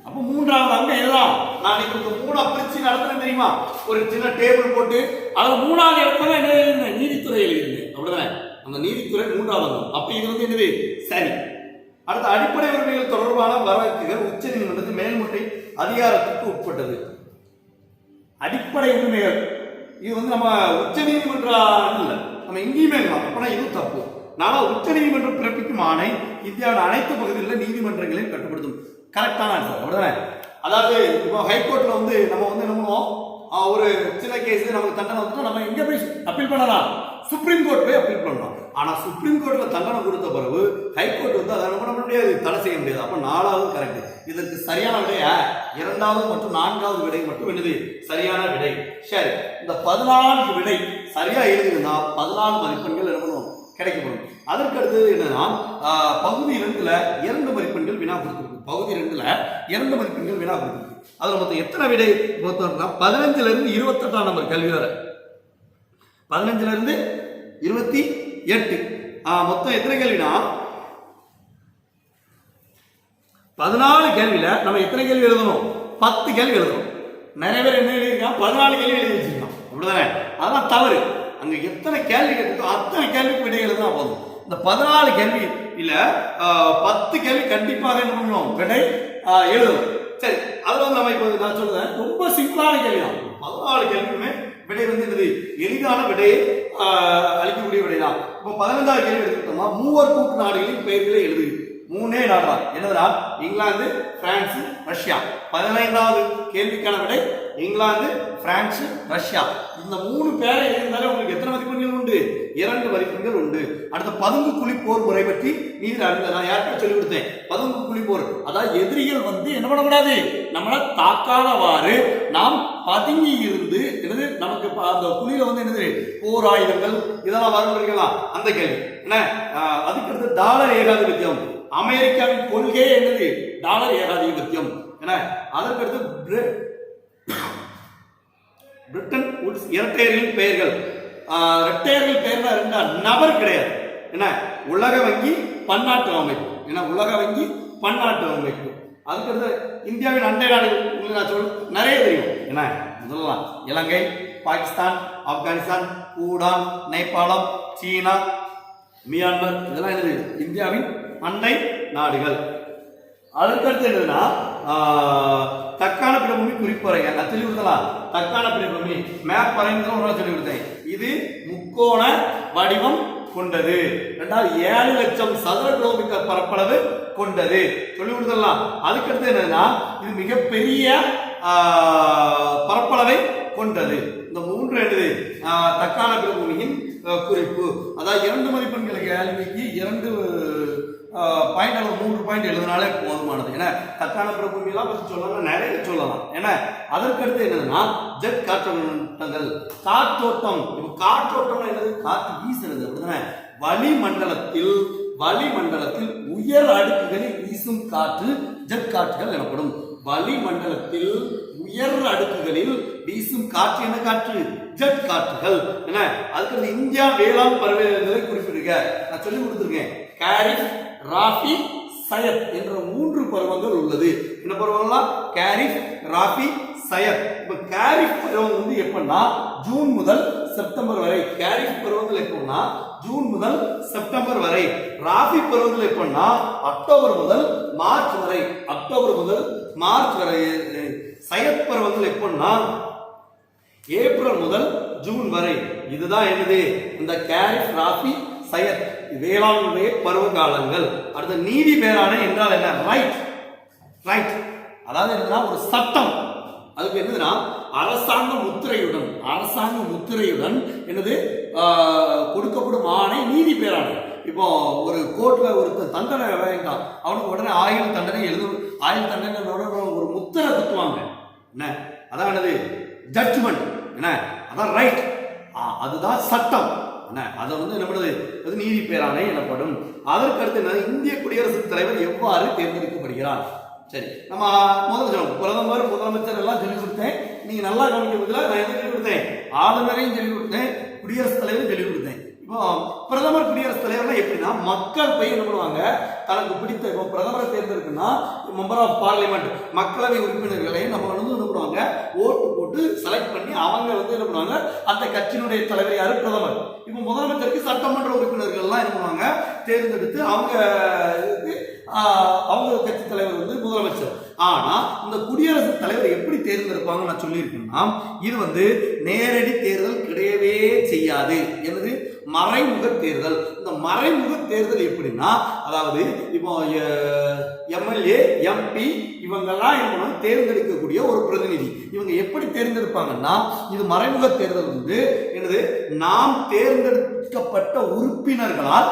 அப்ப 3வது அங்கம் இதுதான். நான் இப்ப 3 பிரிச்சு நடத்துறேன் தெரியுமா, ஒரு சின்ன டேபிள் போட்டு அதுல 3வது இடத்துல என்ன நீதித்துறை எழுதிருந்தேன், அப்படிதானே? அந்த நீதித்துறை 3வது அங்கம். அப்ப இது வந்து என்னது சரி. அடுத்த அடிப்படை உரிமைகள் தொடர்பான வழக்குகள் உச்ச நீதிமன்றத்தின் மேல்முறை அதிகாரத்துக்கு உட்பட்டது. அடிப்படை உரிமைகள் இது வந்து நம்ம உச்ச நீதிமன்றம் இல்லை, நம்ம எங்கேயுமே இருக்கலாம். அப்பனா இது தப்பு. நானும் உச்ச நீதிமன்றம் பிறப்பிக்கும் ஆணை இந்தியாவின் அனைத்து பகுதிகளில் நீதிமன்றங்களையும் கட்டுப்படுத்தும். கரெக்டான ஆன்சர், அப்படிதானே? அதாவது இப்போ ஹைகோர்ட்ல வந்து நம்ம வந்து என்ன பண்ணுவோம், ஒரு சில கேஸ் நமக்கு தண்டனை வந்து நம்ம எங்க போய் அப்பீல் பண்ணலாம், சுப்ரீம் கோர்ட் போய் அப்பீல் பண்ணலாம். ஆனா சுப்ரீம் கோர்ட்ல தண்டனை கொடுத்த பிறகு ஹைகோர்ட் வந்து அதை பண்ண முடியாது, தடை செய்ய முடியாது. அப்ப 4வது கரெக்ட். இதற்கு சரியான விடைய 2வது மற்றும் 4வது விடை மட்டும் என்னது சரியான விடை. சரி, இந்த 14 விடை சரியா எழுதிருந்தா 14 மதிப்பெண்கள் என்ன பண்ணுவோம் கிடைக்கப்படும். அதற்கு அடுத்தது என்னன்னா பகுதி 2ல 2 மதிப்பெண்கள் வினா கொடுத்துருக்கு. பகுதி 2ல 2 மதிப்பெண்கள் வினா கொடுத்துருக்கு. அதுல மொத்தம் எத்தனை விடை பார்த்தோம்னா 15ல இருந்து 28ஆம் நம்பர் கேள்வி வரை, 15ல இருந்து 28. மொத்தம் எத்தனை கேள்வினா 14 கேள்வியில நம்ம எத்தனை கேள்வி எழுதணும், 10 கேள்வி எழுதணும். நிறைய பேர் என்ன எழுதியிருக்காங்க, 14 கேள்வி எழுதி வச்சிருக்கான், அப்படிதானே? அதெல்லாம் தவறு. அங்க எத்தனை கேள்வி கேட்கோ அத்தனை கேள்விக்கு விடை எழுதினா போதும். இந்த 14 கேள்வி இல்ல 10 கேள்வி கண்டிப்பாக என்ன பண்ணணும், விடை எழுதணும். சரி, அதுல வந்து நம்ம இப்போ நான் சொல்றேன் ரொம்ப சிம்பிளான கேள்வி தான். 14 கேள்வியுமே விடை வந்து என்னது எளிதான விடையை அளிக்கக்கூடிய விடை தான். இப்போ 15வது கேள்வி எடுத்துக்கிட்டோமா, மூவர் கூட்டு நாடுகளின் பெயர்களை எழுது. 3 நாடு தான். என்னதுடா, இங்கிலாந்து, பிரான்ஸ், ரஷ்யா. 15வது கேள்விக்கான விடை இங்கிலாந்து, பிரான்ஸ், ரஷ்யா. இந்த 3 பேரை எழுதினாலே உங்களுக்கு எத்தனை மதிப்பெண்கள் உண்டு, 2 மதிப்பெண்கள் உண்டு. அடுத்த பதுங்கு குழி போர் முறை பற்றி நீங்க நான் யாருக்கா சொல்லி கொடுத்தேன். பதுங்கு குழி போர், அதாவது எதிரிகள் வந்து என்ன பண்ணக்கூடாது, நம்மளை தாக்காதவாறு நாம் பதுங்கி இருந்து என்னது நமக்கு அந்த குழியில வந்து என்னது போர் ஆயுதங்கள் இதெல்லாம் வரலாம். அந்த கேள்வி என்ன. அதுக்கடுத்து டாலர் ஏகாதிபத்தியம், அமெரிக்காவின் கொள்கை என்னது, டாலர் ஏகாதிபத்தியம். என்ன. அதற்கடுத்து பிரிட்டன் உட்ஸ் இரட்டையர்களின் பெயர்கள். இரட்டையர்கள் பெயர்கள் 2 நபர் கிடையாது. என்ன, உலக வங்கி பன்னாட்டு அமைப்பு. ஏன்னா உலக வங்கி பன்னாட்டு அமைப்பு. அதுக்கடுத்து இந்தியாவின் அண்டை நாடுகள் உங்களுக்கு நான் சொல்ல நிறைய தெரியும். என்ன முதல்லாம் இலங்கை, பாகிஸ்தான், ஆப்கானிஸ்தான், பூடான், நேபாளம், சீனா, மியான்மர், இதெல்லாம் என்னது இந்தியாவின் அண்டை நாடுகள். அதற்கடுத்து என்னதுன்னா தக்கான பீடபூமி குறிப்பறைங்க. நான் சொல்லி கொடுத்தலாம் தக்கான பீடபூமி மேப் வரைந்து ஒரு சொல்லி கொடுத்தேன். இது முக்கோண வடிவம் கொண்டது. 7 லட்சம் சதுர கிலோமீட்டர் பரப்பளவு கொண்டது சொல்லி கொடுத்துடலாம். அதுக்கடுத்து என்னன்னா இது மிகப்பெரிய பரப்பளவை கொண்டது. இந்த 3 என்னது தக்கான பீடபூமியின் குறிப்பு. அதாவது 2 மதிப்பெண்களுக்கு கேள்விக்கு 2 பாயிண்ட் அல்லது 3 பாயிண்ட் எழுதினாலே போதுமானது. ஏன்னா தக்கான பீடபூமியெல்லாம் பற்றி சொல்லலாம், நிறைய சொல்லலாம். ஏன்னா அதற்கடுத்து என்னதுன்னா ஜெட் காற்றோட்டங்கள். காற்றோட்டம், இப்போ காற்றோட்டம் என்னது காற்று வீசுறது அப்படிதானே. வளிமண்டலத்தில் உயர் அடுக்குகளில் வீசும் காற்று ஜெட் காற்றுகள் எனப்படும். வளிமண்டலத்தில் உயர் அடுக்குகளில் வீசும் காற்று என்ன காற்று ஜெட் காற்றுகள். என்ன அதுக்கு இந்தியா வேளாண் பருவநிலை குறிப்பிடுங்க. நான் சொல்லி கொடுத்துருக்கேன். காரிஃப், ராபி, சயத் என்ற 3 பருவங்கள் உள்ளது. என்ன பருவங்கள்லாம் காரிஃப், ராபி, சயத். இப்ப காரிஃப் பருவம் வந்து எப்பன்னா ஜூன் முதல் செப்டம்பர் வரை. காரிஃப் பருவங்கள் எப்பன்னா ஜூன் முதல் செப்டம்பர் வரை. ராபி பருவங்கள் எப்பன்னா அக்டோபர் முதல் மார்ச் வரை. சயத் பருவங்கள் எப்பன்னா ஏப்ரல் முதல் ஜூன் வரை. இதுதான் என்னது இந்த காரிஃப், ராபி, சயத் வேளாண்மை பருவ காலங்கள். அடுத்த நீதி பேராணை என்றால் என்ன? ரைட். அதாவது என்னன்னா ஒரு சட்டம். அதுக்கு என்னதுன்னா அரசாங்க முத்திரையுடன் என்னது கொடுக்கப்படும் ஆணை நீதி பேராணை. இப்போ ஒரு கோர்ட்ல ஒரு தண்டனை வேண்டாம், அவனுக்கு உடனே ஆயுள் தண்டனை ஒரு முத்திரை குத்துவாங்க. என்ன அதான் என்னது ஜட்ஜ்மெண்ட். என்ன அதான் ரைட். அதுதான் சட்டம். என்ன அதை வந்து என்ன பண்ணுது அது நீதி பேராணை எனப்படும். அதற்கடுத்து என்ன இந்திய குடியரசுத் தலைவர் எவ்வாறு தேர்ந்தெடுக்கப்படுகிறார்? சரி, நம்ம முதல்ல சொல்லுவோம். பிரதமர், முதலமைச்சர் எல்லாம் சொல்லி கொடுத்தேன். நீங்க நல்லா கவனிக்கிறதுல நான் எதை சொல்லி கொடுத்தேன்? ஆளுநரையும் சொல்லி கொடுத்தேன், குடியரசுத் தலைவரும் சொல்லி கொடுத்தேன். இப்போ பிரதமர், குடியரசுத் தலைவர்லாம் எப்படின்னா மக்கள் போய் என்ன பண்ணுவாங்க, தனக்கு பிடித்த இப்போ பிரதமரை தேர்ந்தெடுக்குன்னா மெம்பர் ஆஃப் பார்லிமெண்ட் மக்களவை உறுப்பினர்களை நம்ம வந்து என்ன பண்ணுவாங்க ஓட்டு போட்டு செலக்ட் பண்ணி அவங்க வந்து என்ன பண்ணுவாங்க அந்த கட்சியினுடைய தலைவர் யாரு பிரதமர். இப்போ முதலமைச்சருக்கு சட்டமன்ற உறுப்பினர்கள்லாம் என்ன பண்ணுவாங்க தேர்ந்தெடுத்து அவங்க கட்சி தலைவர் வந்து முதலமைச்சர். ஆனா இந்த குடியரசுத் தலைவர் எப்படி தேர்ந்தெடுப்பாங்க நான் சொல்லியிருக்கேன்னா இது வந்து நேரடி தேர்தல் கிடையவே செய்யாது. என்னது மறைமுக தேர்தல். இந்த மறைமுக தேர்தல் எப்படின்னா அதாவது இப்போ எம்எல்ஏ, எம்பி இவங்கெல்லாம் என்ன தேர்ந்தெடுக்கக்கூடிய ஒரு பிரதிநிதி. இவங்க எப்படி தேர்ந்தெடுப்பாங்கன்னா இது மறைமுக தேர்தல் வந்து என்னது நாம் தேர்ந்தெடுக்கப்பட்ட உறுப்பினர்களால்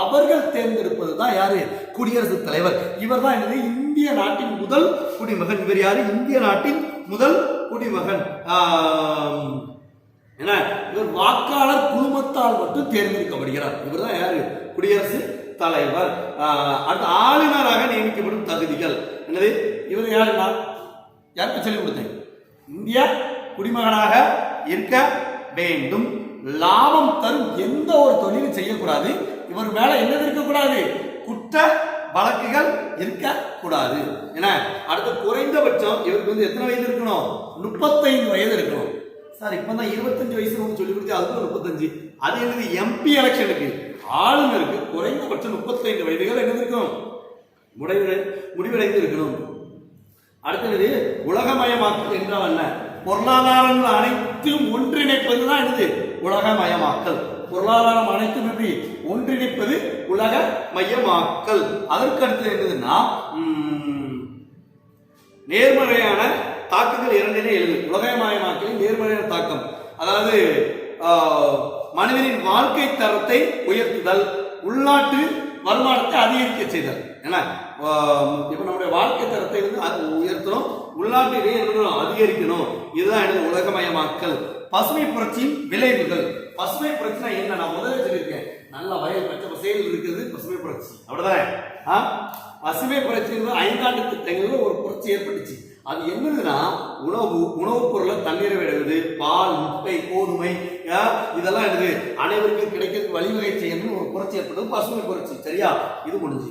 அவர்கள் தேர்ந்தெடுப்பது தான் யாரு குடியரசுத் தலைவர். இவர் தான் என்னது இந்திய நாட்டின் முதல் குடிமகன். இவர் யாரு இந்திய நாட்டின் முதல் குடிமகன். இவர் வாக்காளர் குழுமத்தால் மட்டும் தேர்ந்தெடுக்கப்படுகிறார். இவர் தான் யாரு குடியரசு தலைவர். அடுத்த ஆளுநராக நியமிக்கப்படும் தகுதிகள் என்னது இவர் யாருன்னா யாருக்கு சொல்லிக் கொடுத்தேன்? இந்திய குடிமகனாக இருக்க வேண்டும். லாபம் தரும் எந்த ஒரு தொழிலும் செய்யக்கூடாது. இவர் மேல என்னது இருக்கக்கூடாது? குற்ற வழக்குகள் இருக்கக்கூடாது. ஏன்னா அடுத்த குறைந்தபட்சம் இவருக்கு வந்து எத்தனை வயது இருக்கணும்? 35 வயது இருக்கணும். சார் இப்பதான் 25 வயசு சொல்லி கொடுத்து அதுக்கு 35. அது என்னது எம்பி எலெக்ஷனுக்கு. ஆளுநருக்கு குறைந்தபட்சம் 35 வயதுகள் என்ன இருக்கும்? முடிவடைந்து இருக்கணும். அடுத்தது உலகமயமாக்கல் என்றால் என்ன? பொருளாதாரங்கள் அனைத்தும் ஒன்றிணைப்பதுதான் என்னது உலகமயமாக்கல். பொருளாதாரம் அனைத்தும் எப்படி ஒன்றிணைப்பது உலகமயமாக்கல். அதற்கு அடுத்தது என்னதுன்னா நேர்மறையான தாக்கங்கள் 2 எழுது. உலகமயமாக்கலின் நேர்மறையான தாக்கம் அதாவது மனிதனின் வாழ்க்கை தரத்தை உயர்த்துதல், உள்நாட்டு வருமானத்தை அதிகரிக்க செய்தல். ஏன்னா இப்ப நம்முடைய வாழ்க்கை தரத்தை வந்து உயர்த்தணும், உள்நாட்டு அதிகரிக்கணும். இதுதான் எனது உலகமயமாக்கல். பசுமை புரட்சியின் விளைவுகள். பசுமை புரட்சினா என்ன? நான் முதல்ல சொல்லியிருக்கேன். நல்ல வயல் பச்சை பசையில் இருக்கிறது பசுமை புரட்சி. அப்படிதானே? பசுமை புரட்சி 5 ஆண்டு திட்டங்களில் ஒரு புரட்சி ஏற்பட்டுச்சு. அது என்னதுன்னா உணவுப் பொருளை தண்ணீரை விடுவது, பால், முட்டை, கோதுமை இதெல்லாம் என்னது அனைவருக்கும் கிடைக்கிறதுக்கு வழிவகை செய்யணும்னு ஒரு புரட்சி ஏற்பட்டது, பசுமை புரட்சி. சரியா? இது முடிஞ்சு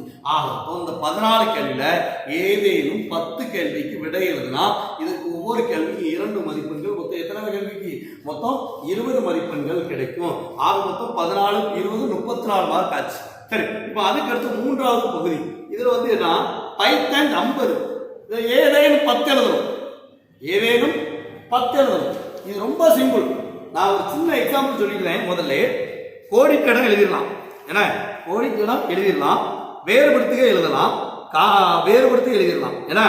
இந்த 14 கேள்வியில ஏதேனும் 10 கேள்விக்கு விடை எழுதுனா இதுக்கு ஒவ்வொரு கேள்விக்கு 2 மதிப்பெண்கள், மொத்தம் எத்தனை கேள்விக்கு? மொத்தம் 20 மதிப்பெண்கள் கிடைக்கும். மொத்தம் 14 20 34 மார்க் ஆச்சு. சரி, இப்ப அதுக்கு அடுத்து 3வது பகுதி. இதுல வந்து என்ன, பைத்தன் 50, ஏதேனும் 10 எழுதணும். ஏதேனும் 10 எழுதணும். இது ரொம்ப சிம்பிள். நான் ஒரு சின்ன எக்ஸாம்பிள் சொல்லிக்கிறேன். முதல்ல கோடிக்கடன் எழுதிடலாம். என்ன, கோடிக்கடன் எழுதிடலாம், வேறுபடுத்துக எழுதலாம், வேறுபடுத்தி எழுதிடலாம். ஏன்னா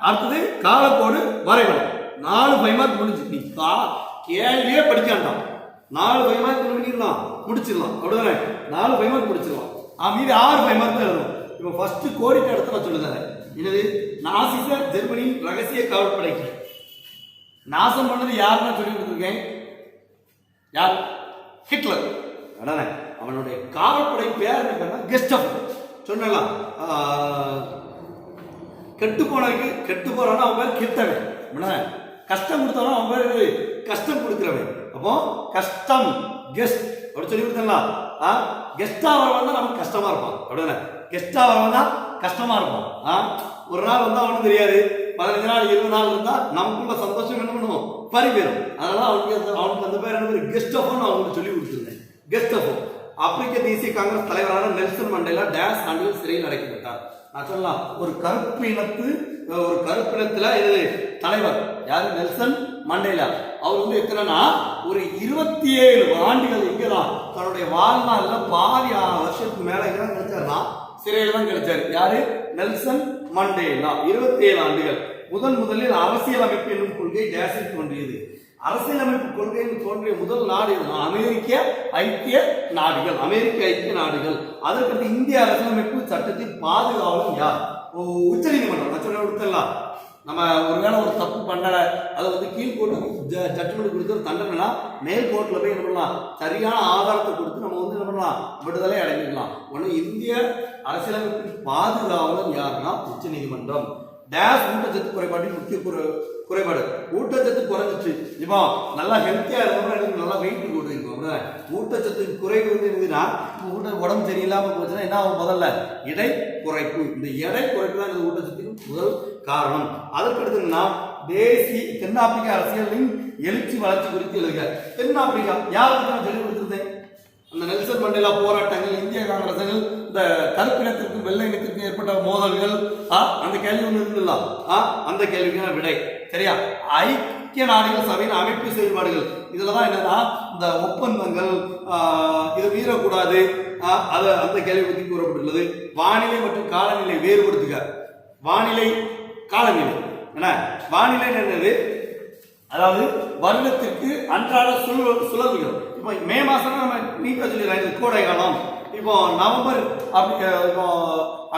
அடுத்தது காலக்கோடு வரைபடம். 4 5 மார்க் முடிஞ்சு. நீ கேள்வியே படிக்காண்டாம், 4 5 மார்க் பண்ணிடலாம், முடிச்சிடலாம். அப்படிதானே? 4 5 மார்க் முடிச்சிடலாம். மீதி 6 5 மார்க் தான் எழுதணும். இப்போ ஃபர்ஸ்ட் கோடிக்கடத்தை நான் சொல்லுறேன். என்னது, நாசிச ஜெர்மனியின் ரகசிய காவல்படைக்கு நாசம் பண்ணது யாருன்னு சொல்லி கொடுத்துருக்கேன். யார்? ஹிட்லர். அதானே? அவனுடைய காவல்படை பேர் என்ன? கெஸ்டப். சொன்னலாம், கெட்டு போனவனுக்கு கெட்டு போறான்னா அவன் பேர் கெட்டவன், கஷ்டம் கொடுத்தவனா அவன் பேர் கஷ்டம் கொடுக்கிறவன். அப்போ கஷ்டம் கெஸ்ட் அப்படி சொல்லி கொடுத்தலாம். கெஸ்டா வரவன் தான் நமக்கு கஷ்டமா இருப்பான். அப்படிதானே? கெஸ்டா வரவன் தான் கஷ்டமா இருப்பான். ஒரு நாள் வந்தா அவனுக்கு தெரியாது, 15 நாள் 20 நாள் இருந்தா நமக்குள்ள சந்தோஷம் என்ன பண்ணுவோம், பறிபேறும். அதனால அவனுக்கு அந்த பேர் என்ன பேர்? கெஸ்டபோன்னு அவங்களுக்கு சொல்லி கொடுத்துருந்தேன். கெஸ்டபோ. ஆப்பிரிக்க தேசிய காங்கிரஸ் தலைவரான நெல்சன் மண்டேலா டேஸ் ஆண்டுகள் சிறையில் அடைக்கப்பட்டார். நான் சொல்லலாம், ஒரு கருப்பு இனத்துல இது தலைவர் யாரு? Nelson Mandela. அவர் வந்து எத்தனைனா ஒரு 27 ஆண்டுகள் இங்கதான் தன்னுடைய வாழ்நாள்ல பாதி வருஷத்துக்கு மேல இங்கதான் கிடைச்சாருன்னா சிறையில் தான் கிடைச்சாரு. யாரு? Nelson Mandela. 27 ஆண்டுகள். முதலில் அரசியலமைப்பு என்னும் கொள்கை டேஸில் தோன்றியது. அரசியலமைப்பு கொள்கையில் தோன்றிய முதல் நாடு அமெரிக்க ஐக்கிய நாடுகள். அமெரிக்க ஐக்கிய நாடுகள். அதற்கு இந்திய அரசியலமைப்பு சட்டத்தின் பாதுகாவலர் யார்? உச்ச நீதிமன்றம். நம்ம ஒருவேளை ஒரு தப்பு பண்ணல, அதை வந்து கீழ்கோர்ட்டு ஜட்ஜ்மெண்ட் கொடுத்து தண்டனைனா மேல் கோர்ட்ல போய் என்ன பண்ணலாம், சரியான ஆதாரத்தை கொடுத்து நம்ம வந்து என்ன பண்ணலாம், விடுதலை அடைஞ்சிக்கலாம். ஒன்று இந்திய அரசியலமைப்பின் பாதுகாவலர் யாருன்னா உச்ச நீதிமன்றம். டேஸ் ஊட்டச்சத்து குறைபாட்டின் முக்கிய குறைபாடு. ஊட்டச்சத்து குறைஞ்சிச்சு. இப்போ நல்லா ஹெல்த்தியா இருந்தோம்னா நல்லா வெயிட் போட்டுருக்கோம். ஊட்டச்சத்து குறைவு இருந்ததுன்னா உடம்பு சரியில்லாம போச்சுன்னா என்ன ஆகும்? முதல்ல எடை குறைப்பு. இந்த எடை குறைப்பு தான் இந்த ஊட்டச்சத்தின் முதல் காரணம். அதற்கடுத்து தென்னாப்பிரிக்க அரசியலின் எழுச்சி வளர்ச்சி குறித்து எழுதுக. தென்னாப்பிரிக்கா யாருக்கு நான் சொல்லி கொடுத்துருந்தேன்? அந்த நெல்சன் மண்டேலா போராட்டங்கள், இந்திய காங்கிரசுகள், இந்த கருப்பினத்திற்கும் வெள்ளை இனத்திற்கும் ஏற்பட்ட மோதல்கள், அந்த கேள்வி ஒன்று இருந்துடலாம். அந்த கேள்விக்கான விடை. சரியா? ஐக்கிய நாடுகள் சபையின் அமைப்பு செயல்பாடுகள். இதுலதான் என்னன்னா இந்த ஒப்பந்தங்கள் இதை மீறக்கூடாது. அந்த கேள்வி பற்றி கூறப்பட்டுள்ளது. வானிலை மற்றும் காலநிலை வேறுபடுத்துக. வானிலை காலநிலை என்ன? வானிலை என்னது? அதாவது வருடத்திற்கு அன்றாட சுழல்கள். இப்போ மே மாசம் நம்ம நீட்டா சொல்லிடலாம், கோடை காலம். இப்போ நவம்பர் இப்போ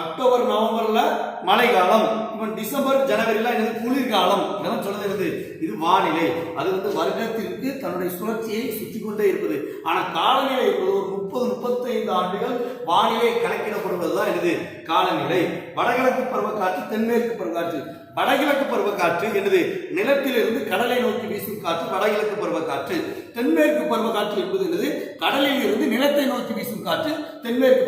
அக்டோபர் நவம்பர்ல மழை காலம். இப்போ டிசம்பர் ஜனவரில என்னது குளிர்காலம். இதெல்லாம் சொல்லுது. இது வானிலை. அது வந்து வருடத்திற்கு தன்னுடைய சுழற்சியை சுற்றி கொண்டே இருப்பது. ஆனா காலநிலை என்பது ஒரு 30-35 ஆண்டுகள் வானிலை கணக்கிடப்படுவதுதான் என்னது காலநிலை. வடகிழக்கு பருவக்காற்று, தென்மேற்கு பருவக்காற்று. வடகிழக்கு பருவக்காற்று என்னது? நிலத்திலிருந்து கடலை நோக்கி வீசும் காற்று வடகிழக்கு பருவக்காற்று. தென்மேற்கு பருவக்காற்று என்பது என்னது? கடலில் இருந்து நிலத்தை நோக்கி வீசும் காற்று தென்மேற்கு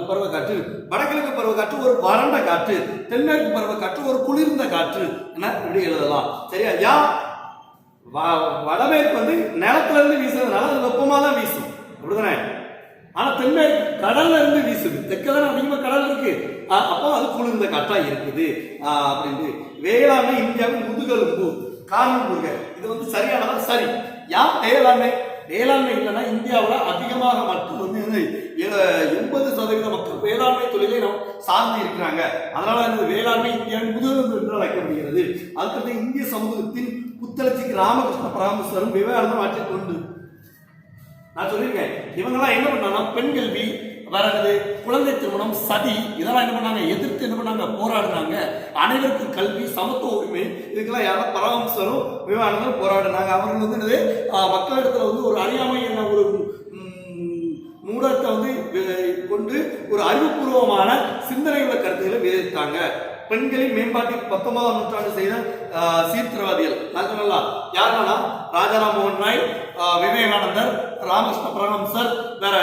பருவக்காற்று. வடகிழக்கு பருவக்காற்று ஒரு வறண்ட காற்று, தென்மேற்கு பருவக்காற்று ஒரு குளிர்ந்த காற்று என இப்படி எழுதலாம். சரியா? வடமேற்கு வந்து நிலத்துல இருந்து வீசுறதுனால அது வெப்பமா தான் வீசும். அப்படிதானே? ஆனா தென்மேற்கு கடல்ல இருந்து வீசுது. தெற்கதான் அதிகமா கடல் இருக்கு. அப்போ அது குளிர்ந்த காற்றா இருக்குது அப்படின்னு. வேளாண்மை இந்தியாவின் முதுகெலும்பு. காரணம் கூறுக. இது வந்து சரியானதா? சரி. யார் வேளாண்மை? வேளாண்மை இல்லைன்னா இந்தியாவில் அதிகமாக மக்கள் வந்து 80% மக்கள் வேளாண்மை தொழிலை நாம் சார்ந்து இருக்கிறாங்க. அதனால இந்த வேளாண்மை இந்தியாவின் முதுகெலும்பு என்று அழைக்கப்படுகிறது. அதுக்கடுத்து இந்திய சமூகத்தின் புத்தளச்சிக்கு ராமகிருஷ்ண பரமேஸ்வரன் விவேகானந்தம் ஆட்சி கொண்டு நான் சொல்லியிருக்கேன். இவங்கெல்லாம் என்ன பண்ணாங்கன்னா பெண் கல்வி வரது, குழந்தை திருமணம், சதி, இதெல்லாம் என்ன பண்ணாங்க? எதிர்த்து என்ன பண்ணாங்க? போராடினாங்க. அனைவருக்கும் கல்வி, சமத்துவ உரிமை, இதுக்கெல்லாம் யாரும் பரமஹம்சரும் விவேகானந்தரும் போராடினாங்க. அவர்கள் வந்து என்னது மக்களிடத்துல வந்து ஒரு அறியாமை என்ன ஒரு மூடத்தை வந்து கொண்டு ஒரு அறிவுபூர்வமான சிந்தனைகளை கருத்துக்களை விதைத்தாங்க. பெண்களின் மேம்பாட்டிற்கு 19ஆம் நூற்றாண்டு செய்த சீர்திருவாதிகள் நான் சொல்லலாம். யாருன்னா ராஜாராம் மோகன் ராய், விவேகானந்தர், ராமகிருஷ்ண பரமஹம்சர், வேற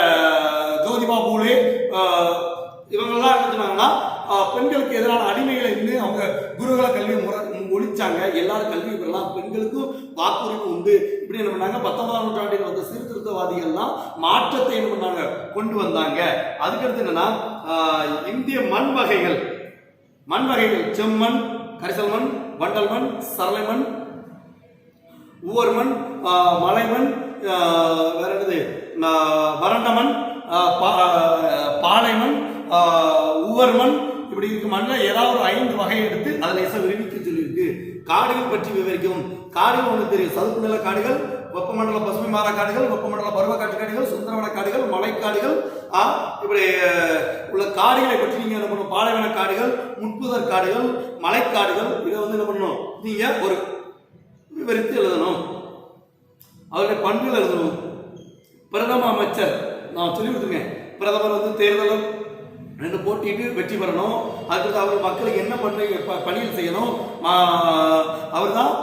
ஜோதிபா பூலே, இவங்கெல்லாம் என்ன சொன்னாங்கன்னா பெண்களுக்கு எதிரான அடிமைகளை இருந்து அவங்க குருகுல கல்வி முறை ஒழிச்சாங்க. எல்லாரும் கல்வி பெறலாம், பெண்களுக்கும் வாக்குரிமை உண்டு. இப்படி என்ன பண்ணாங்க, 19ஆம் நூற்றாண்டில் வந்த சீர்திருத்தவாதிகள்லாம் மாற்றத்தை என்ன பண்ணாங்க, கொண்டு வந்தாங்க. அதுக்கடுத்து என்னன்னா இந்திய மண் வகைகள் செம்மண், கரிசல் மண், வண்டல் மண், சரளை மண், ஊவர் மண், மலைமண், வேற என்னது வறண்ட மண், பாலைமண், ஊவர் மண், இப்படி இருக்க மண்ணில் ஏதாவது ஒரு 5 வகை எடுத்து அதில் விரிவிக்க சொல்லியிருக்கு. காடுகள் பற்றி விவரிக்கும். காடுகள் ஒன்று தெரியும், சதுப்பு நில காடுகள், வெப்பமண்டல பசுமை மாறா காடுகள், வெப்பமண்டல பருவக்காற்று காடுகள், சுந்தரவன காடுகள், மலைக்காடுகள், இப்படி உள்ள காடுகளை பற்றி நீங்க என்ன பண்ணணும், பாலைவன காடுகள், முட்புதர் காடுகள், மலைக்காடுகள், இதை வந்து என்ன பண்ணணும், நீங்க ஒரு விவரித்து எழுதணும். அவருடைய பண்புகள் எழுதணும். பிரதம அமைச்சர் நான் சொல்லி கொடுத்துருக்கேன். பிரதமர் வந்து தேர்தலும் 2 போட்டிட்டு வெற்றி பெறணும். அடுத்தது அவர் மக்களுக்கு என்ன பணிகள் செய்யணும். அவர் தான்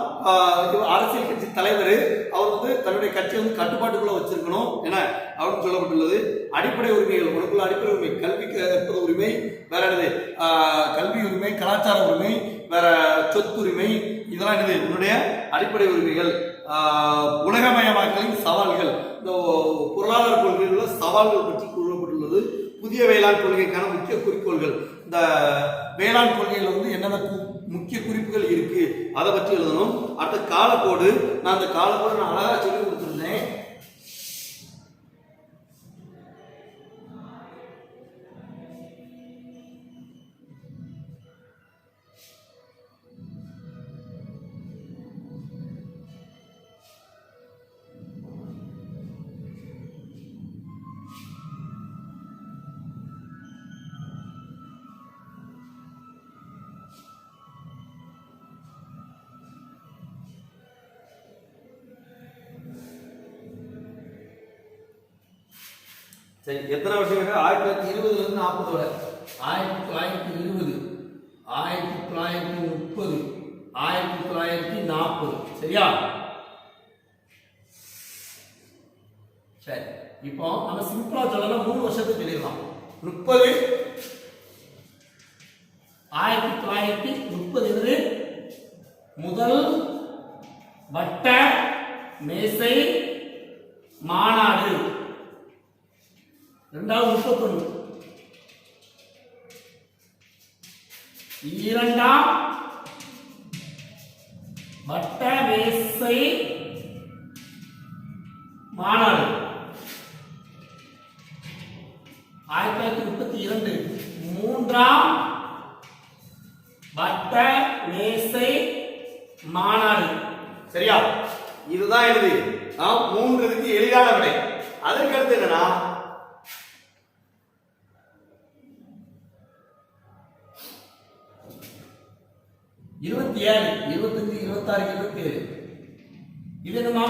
அரசியல் கட்சி தலைவர். அவர் வந்து தன்னுடைய கட்சியை வந்து கட்டுப்பாட்டுக்குள்ள வச்சிருக்கணும் என அவருக்கு சொல்லப்பட்டுள்ளது. அடிப்படை உரிமைகள், உனக்குள்ள அடிப்படை உரிமை, கல்விக்கு ஏற்பது உரிமை, வேற என்னது கல்வி உரிமை, கலாச்சார உரிமை, வேற சொத்துரிமை, இதெல்லாம் என்னது உன்னுடைய அடிப்படை உரிமைகள். உலகமயமாக்கலின் சவால்கள், இந்த பொருளாதார கொள்கையில் உள்ள சவால்கள் பற்றி கூறப்பட்டுள்ளது. புதிய வேளாண் கொள்கைக்கான முக்கிய குறிக்கோள்கள், இந்த வேளாண் கொள்கையில் வந்து என்னென்ன முக்கிய குறிப்புகள் இருக்கு அதை பற்றி எழுதணும். அடுத்த காலக்கோடு, நான் அந்த காலக்கோடு நான் அழகா சொல்லி கொடுத்துருந்தேன். சரி, எத்தனை வருஷம் 1920 இருந்து 40 வரை, 1920, 1930, 1940. சரியா? சரி, இப்போ நம்ம சிம்பிளா சொல்லலாம், 3 வருஷத்துக்கு சொல்லிடலாம். 30, 1930 முதல் வட்ட மேசை மாநாடு, 2வது 31, 2ஆம் வட்ட மேசை மாநாடு 1932, 3ஆம் வட்ட மேசை மாநாடு. சரியா? இதுதான் எழுது. 3 இதுக்கு எளிதான விடை. அதற்கு அடுத்து என்னன்னா 27, 25, 26, 27. இது என்னமா?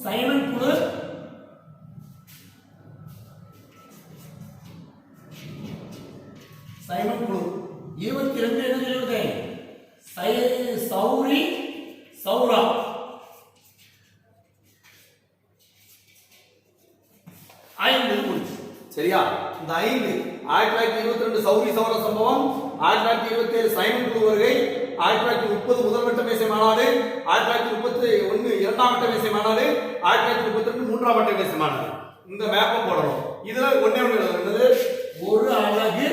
சைமன் குழு சைமன் குழு 22 என்ன சொல்லுது? சௌரி சௌரா. சரியா? இந்த 5 1922 சௌரி சௌரா சம்பவம், 1927 சைமன் குழு வருகை, 1930 முதல் வட்ட மேசை மாநாடு, 1931 இரண்டாம் வட்ட மேசை மாநாடு, 1932 மூன்றாம் வட்ட மேசை மாநாடு. இந்த மேப்பை போடணும். இதுல ஒண்ணே ஒண்ணு எழுதுறது, ஒரு அலகு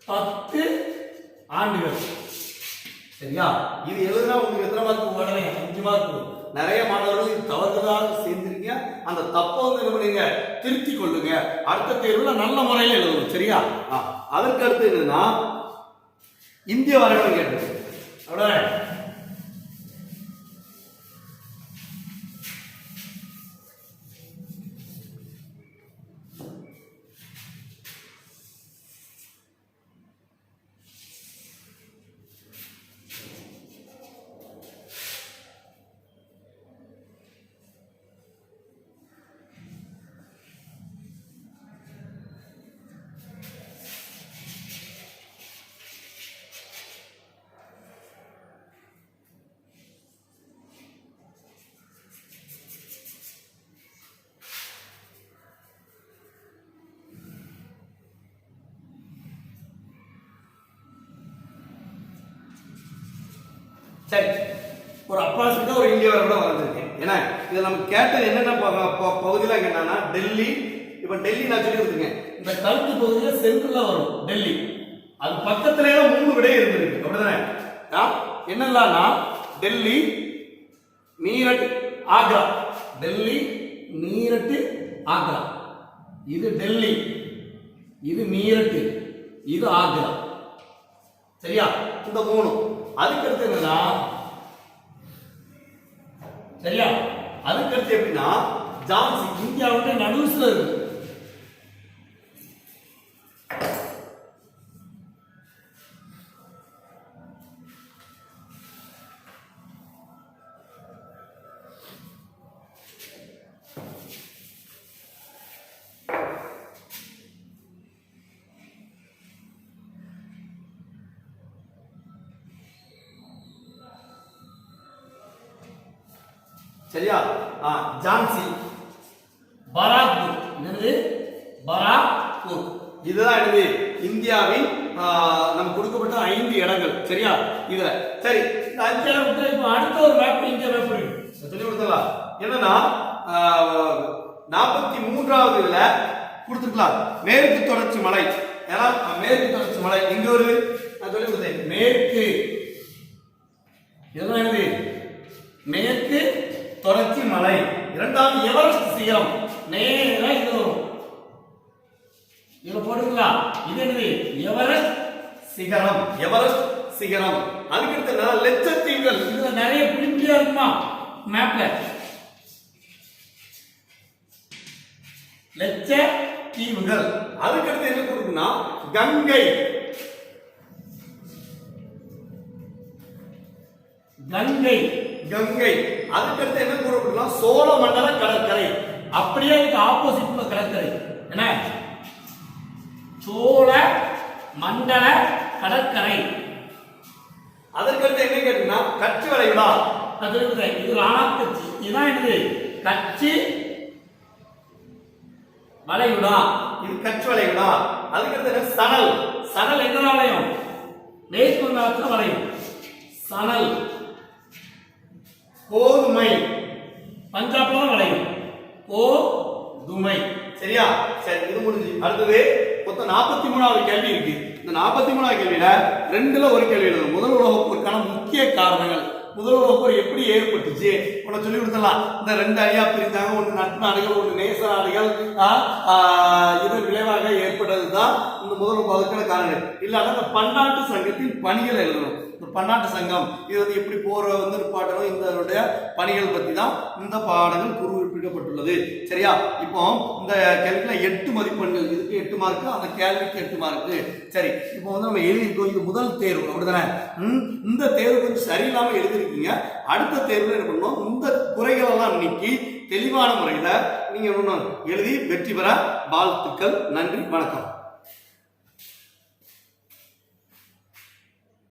10 ஆண்டுகள். சரியா? இது எழுதுனா உங்களுக்கு எத்தனை மார்க்? உடனே 5 மார்க். நிறைய மாணவர்கள் இது தவறுதலாக சேர்ந்திருக்கீங்க. அந்த தப்பை வந்து என்ன பண்ணீங்க, திருத்தி கொள்ளுங்க. அடுத்த தேர்வுல நல்ல முறையில் எழுதணும். சரியா? அதற்கு அடுத்து என்னன்னா இந்திய வரைபடம் கேட்டது. அவ்வளவுதான். சரி, ஒரு அப்ராக்சிமேட்டா ஒரு இந்தியா வரை கூட வரைஞ்சிருக்கேன். ஏன்னா இதில் நம்ம கேட்டது என்னென்ன பகுதியெல்லாம் கேட்டாங்கன்னா டெல்லி. இப்போ டெல்லி நான் சொல்லி கொடுத்துருக்கேன், இந்த கழுத்து பகுதியில் சென்ட்ரலில் வரும் டெல்லி. அது பக்கத்திலே தான் 3 விடை இருந்திருக்கு, அப்படிதானே? என்னெல்லாம்னா டெல்லி, மீரட், ஆக்ரா. டெல்லி, மீரட், ஆக்ரா. இது டெல்லி, இது மீரட், இது ஆக்ரா. சரியா? இந்த 3. அதுக்கடுத்து என்னன்னா, சரியா, அதுக்கடுத்து எப்படின்னா ஜான்சி. இந்தியாவுடைய நடுவுல இருக்கு. சரியா? ஜான்சி, பராக்பூர். என்னது? பராக்பூர். இதுதான் என்னது இந்தியாவின் நமக்கு கொடுக்கப்பட்ட 5 இடங்கள். சரியா? இதுல சரி, இந்த 5 இடம் விட்டு இப்போ அடுத்த ஒரு மேப், இந்தியா மேப் சொல்லி கொடுத்தலாம். என்னன்னா 43வது இதுல கொடுத்துருக்கலாம் மேற்கு தொடர்ச்சி மலை. ஏன்னா மேற்கு தொடர்ச்சி மலை எங்க வருது நான் சொல்லி கொடுத்தேன். மேற்கு, இதெல்லாம் என்னது? மேற்கு தொடர்ச்சி மலை. இரண்டாவது எவரெஸ்ட் சிகரம். நேரா இது வரும், இதுல போடுங்களா? இது என்னது? எவரெஸ்ட் சிகரம். எவரெஸ்ட் சிகரம். அதுக்கடுத்து லட்சத்தீவுகள். இதுல நிறைய புள்ளியா இருக்குமா மேப்ல? லட்சத்தீவுகள். அதுக்கடுத்து என்ன கொடுக்குன்னா கங்கை. கங்கை, கங்கை. அதுக்கடுத்து என்ன கூறப்படலாம்? சோழமண்டல கடற்கரை. அப்படியே இதுக்கு ஆப்போசிட்ல கடற்கரை. என்ன? சோழ மண்டல கடற்கரை. அதற்கடுத்து என்ன கேட்டீங்கன்னா கட்சி வளைகுடா. இது ராணாக்கட்சி. இதுதான் என்னது? கட்சி வளைகுடா. இது கட்சி வளைகுடா. அதுக்கடுத்து என்ன? சணல். சணல் எங்க வளையும்? மேற்கு வங்காளத்தில் வளையும் சணல். கோதுமை பஞ்சாப்ல வளையும் கோதுமை. சரியா? சரி, இது முடிஞ்சு. அடுத்தது மொத்தம் 43வது கேள்வி இருக்கு. இந்த 43வது கேள்வியில 2ல ஒரு கேள்வி எழுதணும். முதல் உலகப் போருக்கான முக்கிய காரணங்கள். முதல் உலகப் போர் எப்படி ஏற்பட்டுச்சு உனக்கு சொல்லி கொடுத்தலாம். இந்த 2 அணியா பிரிந்தாங்க. ஒன்று நட்பு நாடுகள், ஒன்று நேச நாடுகள். இதன் விளைவாக ஏற்பட்டதுதான் இந்த முதல் உலகத்துக்கான காரணங்கள். இல்லாத இந்த பன்னாட்டு சங்கத்தின் பணிகள் எழுதணும். இந்த பன்னாட்டு சங்கம் இது எப்படி போற நிற்பாட்டணும், இந்த பணிகள் பத்தி தான் இந்த பாடங்கள் குறிப்பிடப்பட்டுள்ளது. சரியா? இப்போ இந்த கேள்வியில 8 மதிப்பெண்கள். இதுக்கு 8 மார்க்கு, அந்த கேள்விக்கு 8 மார்க்கு. சரி, இப்போ நம்ம எழுதிருக்கோம். இது முதல் தேர்வு, அப்படிதானே? இந்த தேர்வு கொஞ்சம் சரியில்லாம எழுதிருக்கீங்க. அடுத்த தேர்வுல என்ன பண்ணணும்? இந்த குறைகள் எல்லாம் நீக்கி தெளிவான முறையில நீங்க எழுதி வெற்றி பெற வாழ்த்துக்கள். நன்றி, வணக்கம்.